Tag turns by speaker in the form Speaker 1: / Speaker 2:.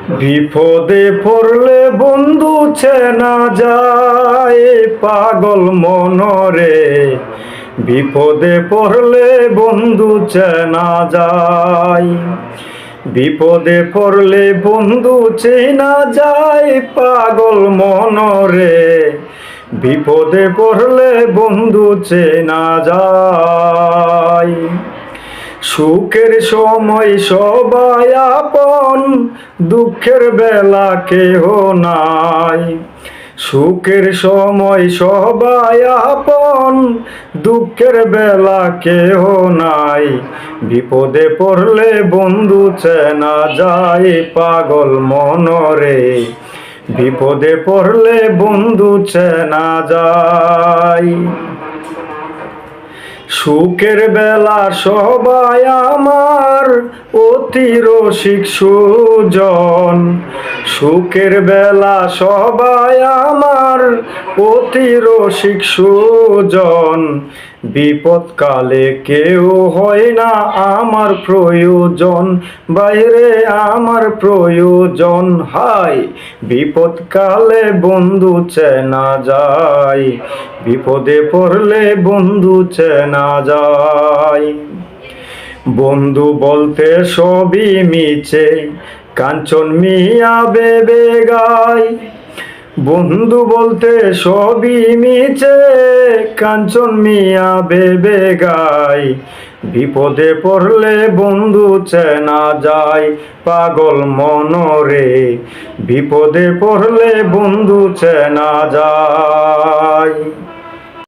Speaker 1: বিপদে পড়লে বন্ধু চেনা যায় পাগল মনরে। বিপদে পড়লে বন্ধু চেনা যায়। বিপদে পড়লে বন্ধু চেনা যায় পাগল মনরে। বিপদে পড়লে বন্ধু চেনা যায়। সুখের সময় সবাই আপন, দুঃখের বেলা কেহ নাই। সুখের সময় সবাই আপন, দুঃখের বেলা কেহ নাই। বিপদে পড়লে বন্ধু চেনা যায় পাগল মনরে। বিপদে পড়লে বন্ধু চেনা যায়। সুখের বেলা সবাই আমার অতি রসিক সুজন। সুখের বেলা সবাই আমার অতি রসিক সুজন। বিপদকালে কেউ হয় না আমার প্রয়োজন, বাইরে আমার প্রয়োজন। হায় বিপদকালে বন্ধু চেনা যায়। বিপদে পড়লে বন্ধু চেনা যায়। বন্ধু বলতে সবই মিছে, কাঞ্চন মিয়া ভেবে গায়। বন্ধু বলতে সবই মিছে, কাঞ্চন মিয়া ভেবে গায়। বিপদে পড়লে বন্ধু চেনা যায় পাগল মনরে। বিপদে পড়লে বন্ধু চেনা যায়।